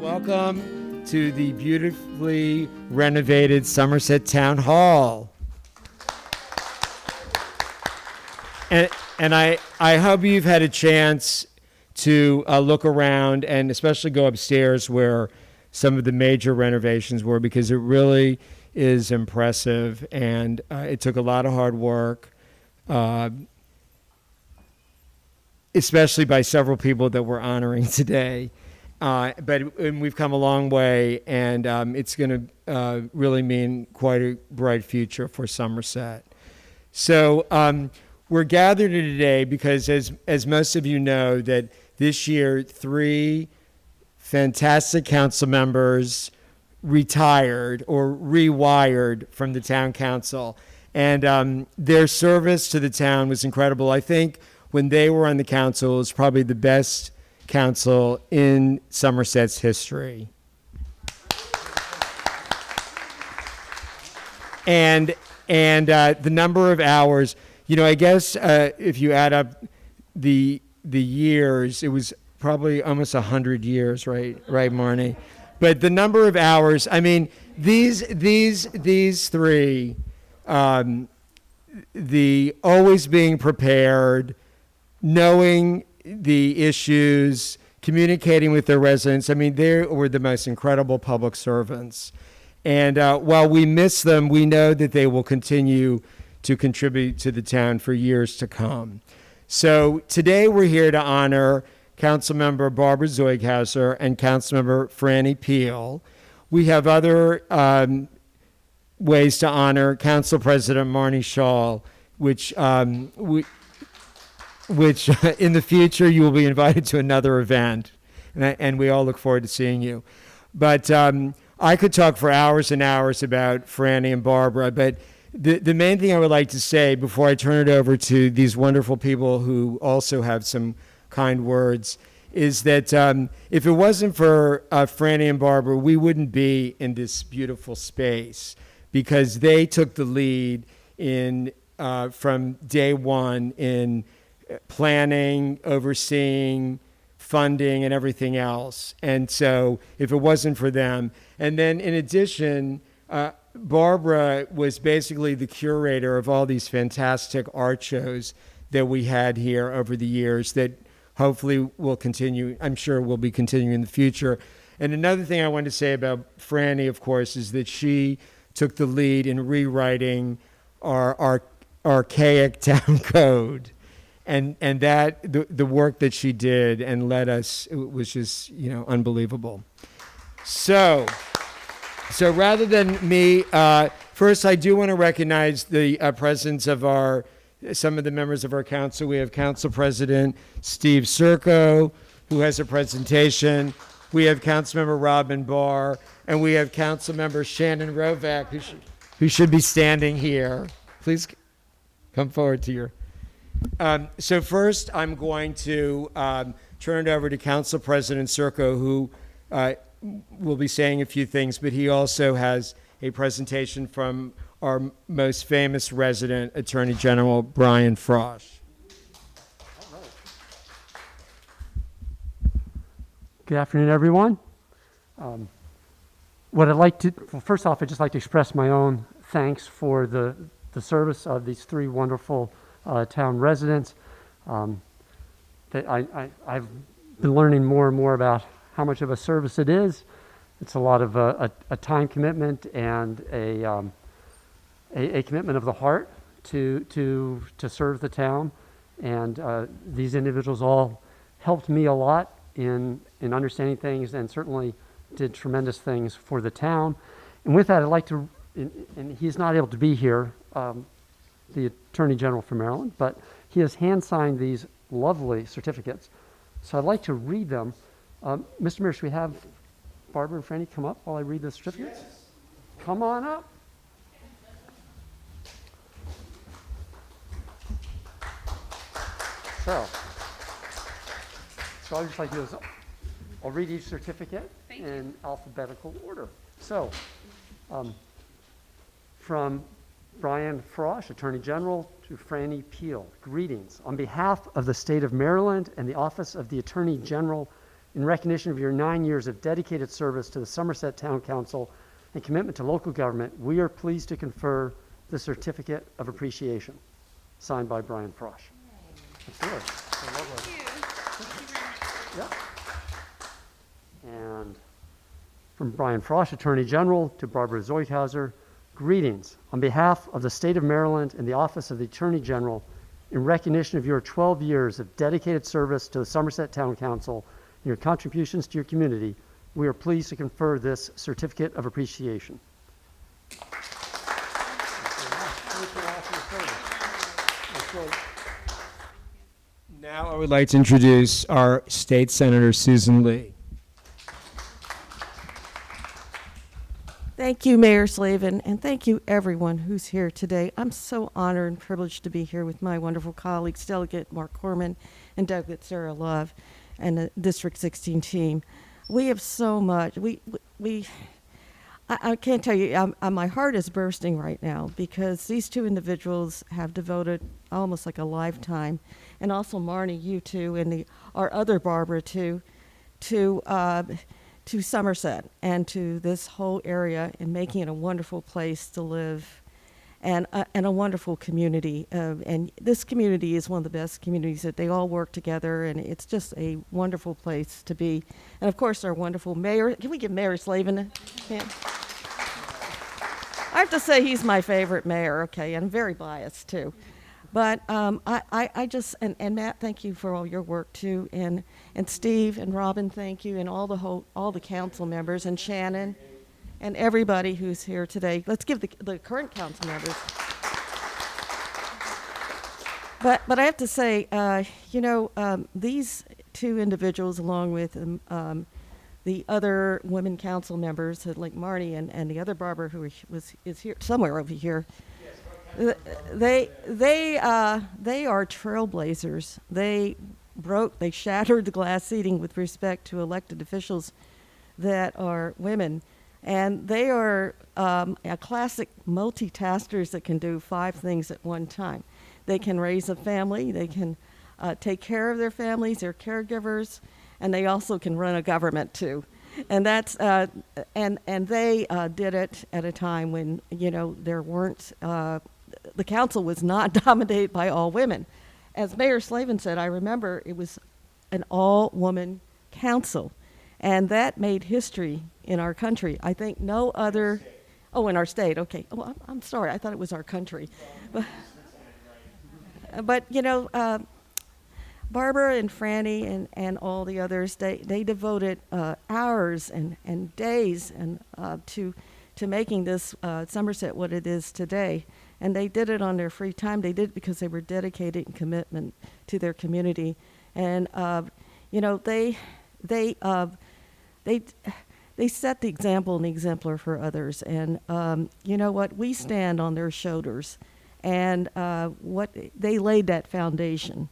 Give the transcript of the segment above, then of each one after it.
Welcome to the beautifully renovated Somerset Town Hall. And I hope you've had a chance to look around and especially go upstairs where some of the major renovations were, because it really is impressive, and it took a lot of hard work, especially by several people that we're honoring today. But we've come a long way, and it's going to really mean quite a bright future for Somerset. So we're gathered here today because, as most of you know, that this year 3 fantastic council members retired or rewired from the town council, and their service to the town was incredible. I think when they were on the council, it was probably the best council in Somerset's history. And the number of hours, I guess if you add up the years, it was probably almost 100 years, right, Marnie? But the number of hours, I mean, these 3, the always being prepared, knowing the issues, communicating with their residents. I mean, they were the most incredible public servants. And while we miss them, we know that they will continue to contribute to the town for years to come. So today we're here to honor Councilmember Barbara Zeughauser and Councilmember Franny Peel. We have other ways to honor Council President Marnie Shaw, which in the future you will be invited to another event, and we all look forward to seeing you. But I could talk for hours and hours about Franny and Barbara, but the main thing I would like to say before I turn it over to these wonderful people who also have some kind words is that if it wasn't for Franny and Barbara, we wouldn't be in this beautiful space, because they took the lead in from day one in planning, overseeing, funding, and everything else. And so if it wasn't for them, and then in addition, Barbara was basically the curator of all these fantastic art shows that we had here over the years that hopefully will continue. I'm sure will be continuing in the future. And another thing I wanted to say about Franny, of course, is that she took the lead in rewriting our archaic town code. And that the work that she did and led us, it was just unbelievable. So rather than me, first I do want to recognize the presence of some of the members of our council. We have Council President Steve Serco, who has a presentation. We have Councilmember Robin Barr, and we have Councilmember Shannon Rovak, who should be standing here. Please come forward to your. So first, I'm going to turn it over to Council President Serco, who will be saying a few things, but he also has a presentation from our most famous resident, Attorney General Brian Frosch. All right. Good afternoon, everyone. First off, I'd just like to express my own thanks for the service of these 3 wonderful town residents. I've been learning more and more about how much of a service it is. It's a lot of a time commitment and a commitment of the heart to serve the town. And these individuals all helped me a lot in understanding things, and certainly did tremendous things for the town. And with that, I'd like to, and he's not able to be here, the Attorney General for Maryland, but he has hand-signed these lovely certificates. So I'd like to read them. Mr. Mayor, should we have Barbara and Franny come up while I read the certificates? Yes. Come on up. So I'd just like to do is I'll read each certificate in alphabetical order. So from Brian Frosch, Attorney General, to Franny Peel. Greetings. On behalf of the state of Maryland and the Office of the Attorney General in recognition of your 9 years of dedicated service to the Somerset Town Council and commitment to local government, we are pleased to confer the Certificate of Appreciation, signed by Brian Frosch. That's yours. Yep. And from Brian Frosch, Attorney General, to Barbara Zoidhauser, greetings. On behalf of the state of Maryland and the Office of the Attorney General, in recognition of your 12 years of dedicated service to the Somerset Town Council and your contributions to your community, we are pleased to confer this Certificate of Appreciation. Now I would like to introduce our State Senator Susan Lee. Thank you, Mayor Slavin, and thank you everyone who's here today. I'm so honored and privileged to be here with my wonderful colleagues, Delegate Marc Korman and Delegate Sara Love, and the District 16 team. We have so much. I can't tell you, my heart is bursting right now because these two individuals have devoted almost like a lifetime, and also Marnie, you two, and our other Barbara too, to Somerset and to this whole area and making it a wonderful place to live and a wonderful community. And this community is one of the best communities that they all work together, and it's just a wonderful place to be. And of course, our wonderful mayor. Can we give Mayor Slavin a hand? I have to say he's my favorite mayor, okay, and I'm very biased too. But I just, and Matt, thank you for all your work too, and Steve and Robin, thank you, and all the council members, and Shannon, and everybody who's here today. Let's give the current council members. But I have to say, these two individuals, along with the other women council members, like Marnie and the other Barbara who is here somewhere over here. They are trailblazers. They shattered the glass ceiling with respect to elected officials that are women, and they are a classic multitaskers that can do 5 things at one time. They can raise a family, they can take care of their families, they're caregivers, and they also can run a government too. And that's and they did it at a time when there weren't. The council was not dominated by all women. As Mayor Slavin said, I remember it was an all-woman council, and that made history in our country. I think no other, in our state, okay. Oh, I'm sorry, I thought it was our country. But Barbara and Franny and all the others, they devoted hours and days and to making this Somerset what it is today. And they did it on their free time. They did it because they were dedicated in commitment to their community. And they set the example and the exemplar for others. And you know what? We stand on their shoulders. And they laid that foundation.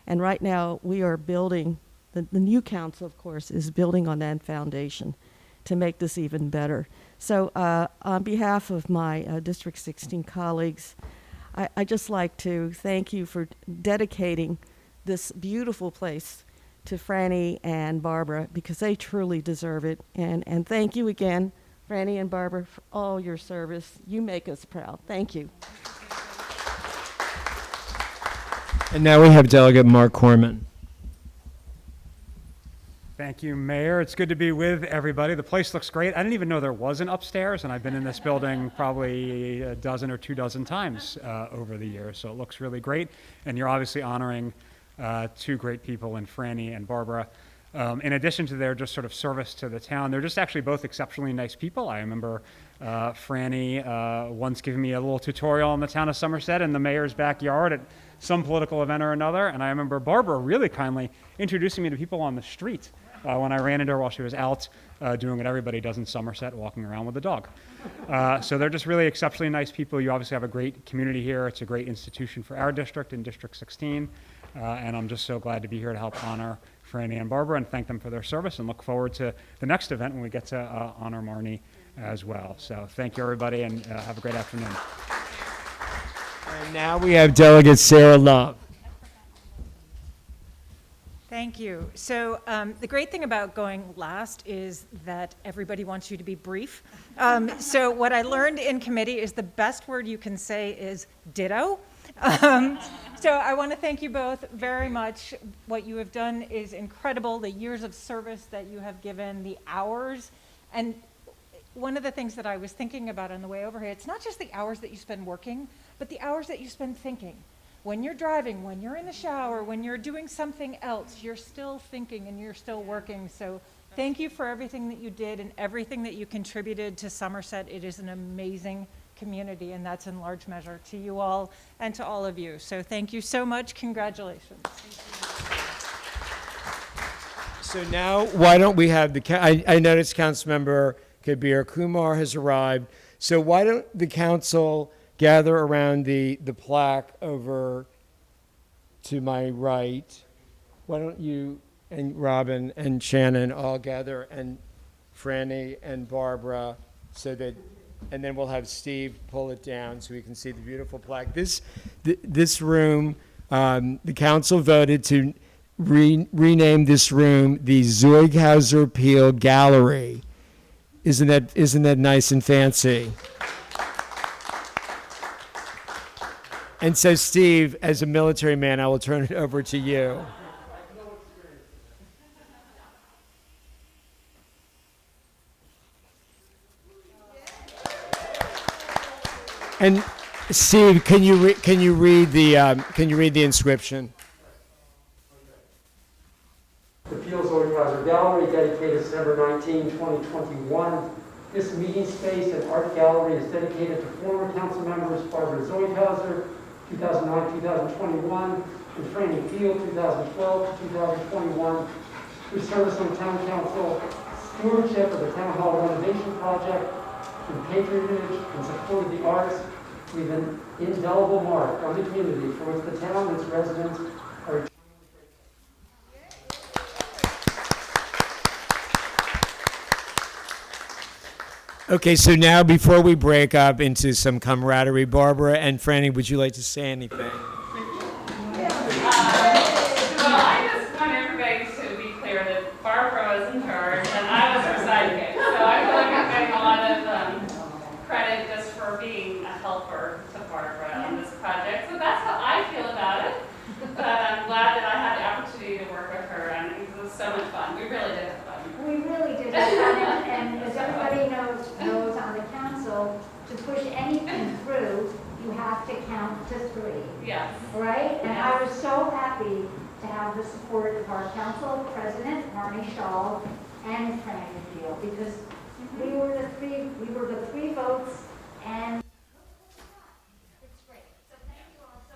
And right now we are building, the new council, of course, is building on that foundation to make this even better. So on behalf of my District 16 colleagues, I just like to thank you for dedicating this beautiful place to Franny and Barbara, because they truly deserve it. And thank you again, Franny and Barbara, for all your service. You make us proud. Thank you. And now we have Delegate Marc Korman. Thank you, Mayor. It's good to be with everybody. The place looks great. I didn't even know there was an upstairs, and I've been in this building probably a dozen or 2 dozen times over the years, so it looks really great. And you're obviously honoring 2 great people in Franny and Barbara. In addition to their just sort of service to the town, they're just actually both exceptionally nice people. I remember Franny once giving me a little tutorial on the town of Somerset in the mayor's backyard at some political event or another, and I remember Barbara really kindly introducing me to people on the street when I ran into her while she was out doing what everybody does in Somerset, walking around with a dog. So they're just really exceptionally nice people. You obviously have a great community here. It's a great institution for our district in District 16, and I'm just so glad to be here to help honor Franny and Barbara and thank them for their service, and look forward to the next event when we get to honor Marnie as well. So thank you, everybody, and have a great afternoon. And now we have Delegate Sara Love. Thank you. So the great thing about going last is that everybody wants you to be brief. So what I learned in committee is the best word you can say is ditto. So I want to thank you both very much. What you have done is incredible. The years of service that you have given, the hours. And one of the things that I was thinking about on the way over here, it's not just the hours that you spend working, but the hours that you spend thinking. When you're driving, when you're in the shower, when you're doing something else, you're still thinking and you're still working. So thank you for everything that you did and everything that you contributed to Somerset. It is an amazing community, and that's in large measure to you all and to all of you. So thank you so much. Congratulations. So now, why don't we have I noticed Councilmember Kabir Kumar has arrived. So why don't the council gather around the plaque over to my right? Why don't you and Robin and Shannon all gather, and Franny and Barbara, and then we'll have Steve pull it down so we can see the beautiful plaque. This room, the council voted to rename this room the Zeughauser Peel Gallery. Isn't that nice and fancy? And so, Steve, as a military man, I will turn it over to you. And Steve, can you read the inscription? The Peel Zeughauser Gallery, dedicated December 19, 2021. This meeting space and art gallery is dedicated to former council members Barbara Zeughauser, 2009-2021, and Franny Field, 2012-2021, whose service on town council, stewardship of the town hall renovation project, and patronage and support of the arts leave an indelible mark on the community for which the town and its residents are. Okay, so now before we break up into some camaraderie, Barbara and Franny, would you like to say anything? Well, I just want everybody to be clear that Barbara was in charge and I was her sidekick. So I feel like I'm getting a lot of credit just for being a helper to Barbara on this project. So that's how I feel about it. But I'm glad that I had the opportunity to work with her, and it was so much fun. We really did have fun. We really did have fun, and as everybody knows on the council, to push anything through, you have to count to 3. Yes. Right? And Yes. I was so happy to have the support of our council president, Marnie Shaw, and Franny Field, because we were the three votes, and it's great. So thank you all so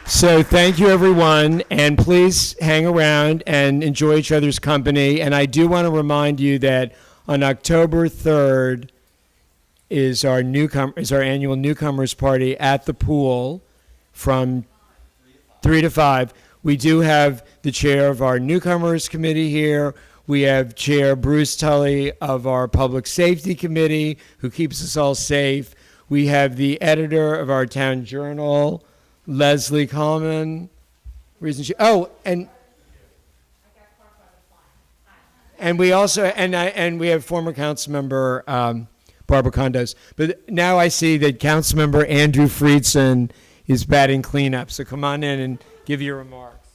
much. So thank you, everyone, and please hang around and enjoy each other's company. And I do want to remind you that on October 3rd is our annual newcomers party at the pool from 3 to 5. We do have the chair of our newcomers committee here. We have Chair Bruce Tully of our public safety committee, who keeps us all safe. We have the editor of our town journal, Leslie Korman. And we also we have former council member Barbara Condos. But now I see that Councilmember Andrew Friedson is batting cleanup. So come on in and give your remarks.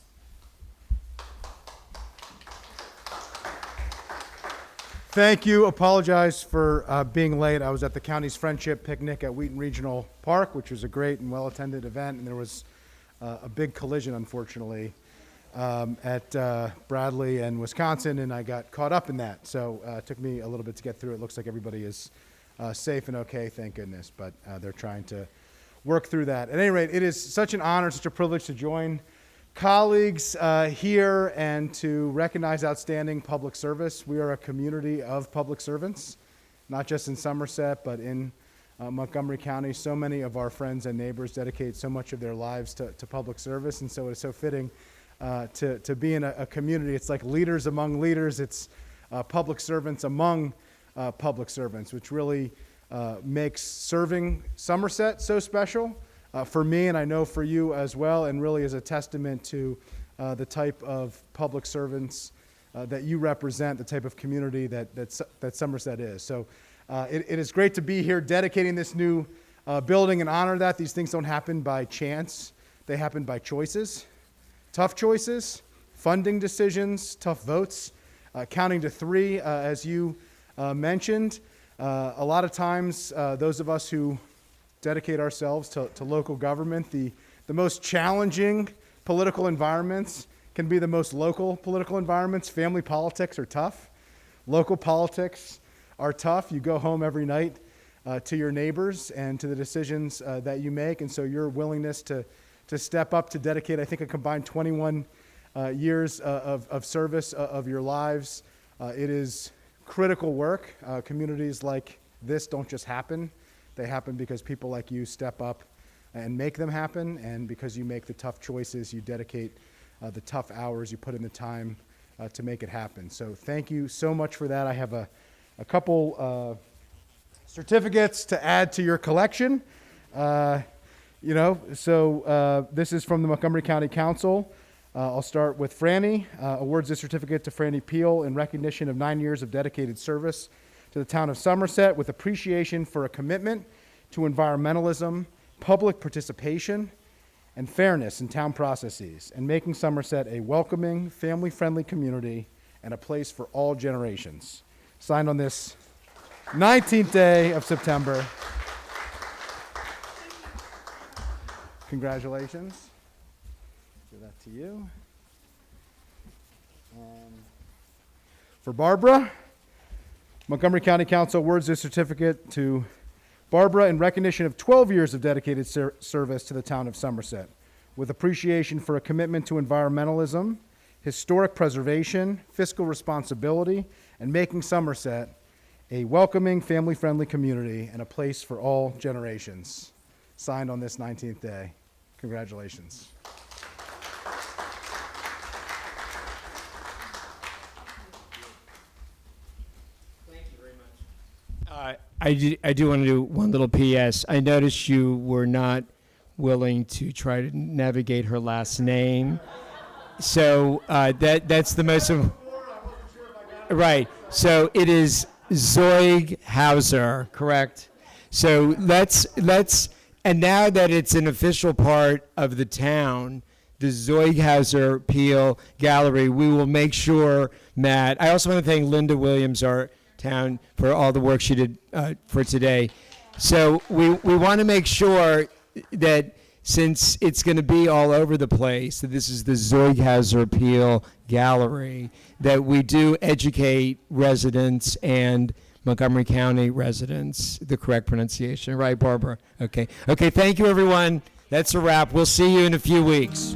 Thank you. Apologize for being late. I was at the county's friendship picnic at Wheaton Regional Park, which was a great and well-attended event, and there was a big collision, unfortunately, at Bradley and Wisconsin, and I got caught up in that. So it took me a little bit to get through. It looks like everybody is safe and okay, thank goodness, but they're trying to work through that. At any rate, it is such an honor, such a privilege to join colleagues here and to recognize outstanding public service. We are a community of public servants, not just in Somerset, but in Montgomery County. So many of our friends and neighbors dedicate so much of their lives to public service, and so it is so fitting to be in a community. It's like leaders among leaders. It's public servants among public servants, which really makes serving Somerset so special. for me, and I know for you as well, and really is a testament to the type of public servants that you represent, the type of community that Somerset is. So it is great to be here dedicating this new building and honor that. These things don't happen by chance. They happen by choices, tough choices, funding decisions, tough votes, counting to 3, as you mentioned. A lot of times, those of us who dedicate ourselves to local government, the most challenging political environments can be the most local political environments. Family politics are tough. Local politics are tough. You go home every night to your neighbors and to the decisions that you make. And so your willingness to step up, to dedicate, I think, a combined 21 years of service of your lives. It is critical work. Communities like this don't just happen. They happen because people like you step up and make them happen, and because you make the tough choices, you dedicate the tough hours, you put in the time to make it happen. So thank you so much for that. I have a couple certificates to add to your collection. So this is from the Montgomery County Council. I'll start with Franny. Awards this certificate to Franny Peel in recognition of 9 years of dedicated service to the town of Somerset, with appreciation for a commitment to environmentalism, public participation, and fairness in town processes, and making Somerset a welcoming, family-friendly community and a place for all generations. Signed on this 19th day of September. Congratulations. Give that to you. For Barbara, Montgomery County Council awards this certificate to Barbara in recognition of 12 years of dedicated service to the town of Somerset, with appreciation for a commitment to environmentalism, historic preservation, fiscal responsibility, and making Somerset a welcoming, family-friendly community and a place for all generations. Signed on this 19th day. Congratulations. I do want to do one little PS. I noticed you were not willing to try to navigate her last name. So that's the most... Right. So it is Zeughauser, correct? So let's and now that it's an official part of the town, the Zeughauser Peel Gallery, we will make sure, Matt. I also want to thank Linda Williams, our town, for all the work she did for today. So we want to make sure that, since it's going to be all over the place, that this is the Zeughauser Peel Gallery, that we do educate residents and Montgomery County residents the correct pronunciation. Right, Barbara? Okay. Okay, thank you, everyone. That's a wrap. We'll see you in a few weeks.